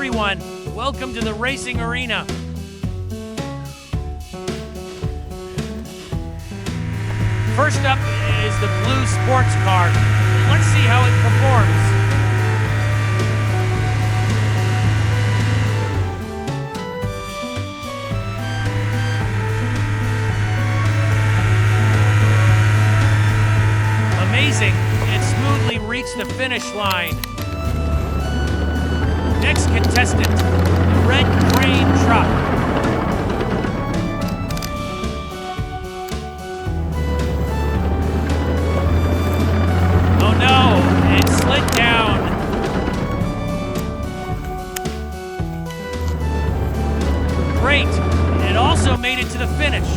everyone. Welcome to the racing arena. First up is the blue sports car. Let's see how it performs. Amazing, it smoothly reached the finish line. Next contestant, the red crane truck. Oh no, it slid down. Great, it also made it to the finish.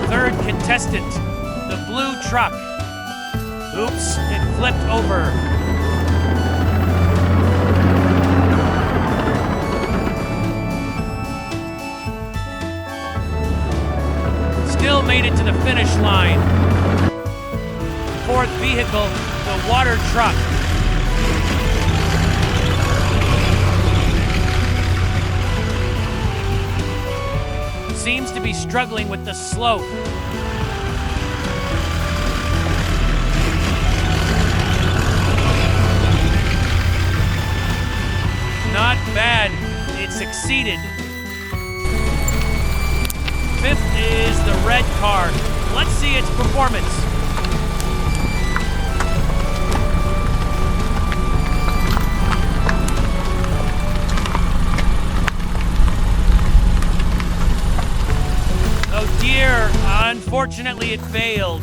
Third contestant, the blue truck. Oops, it flipped over. Still made it to the finish line. Fourth vehicle, the water truck. Seems to be struggling with the slope. Not bad, it succeeded. Fifth is the red car. Let's see its performance. Oh dear, unfortunately it failed.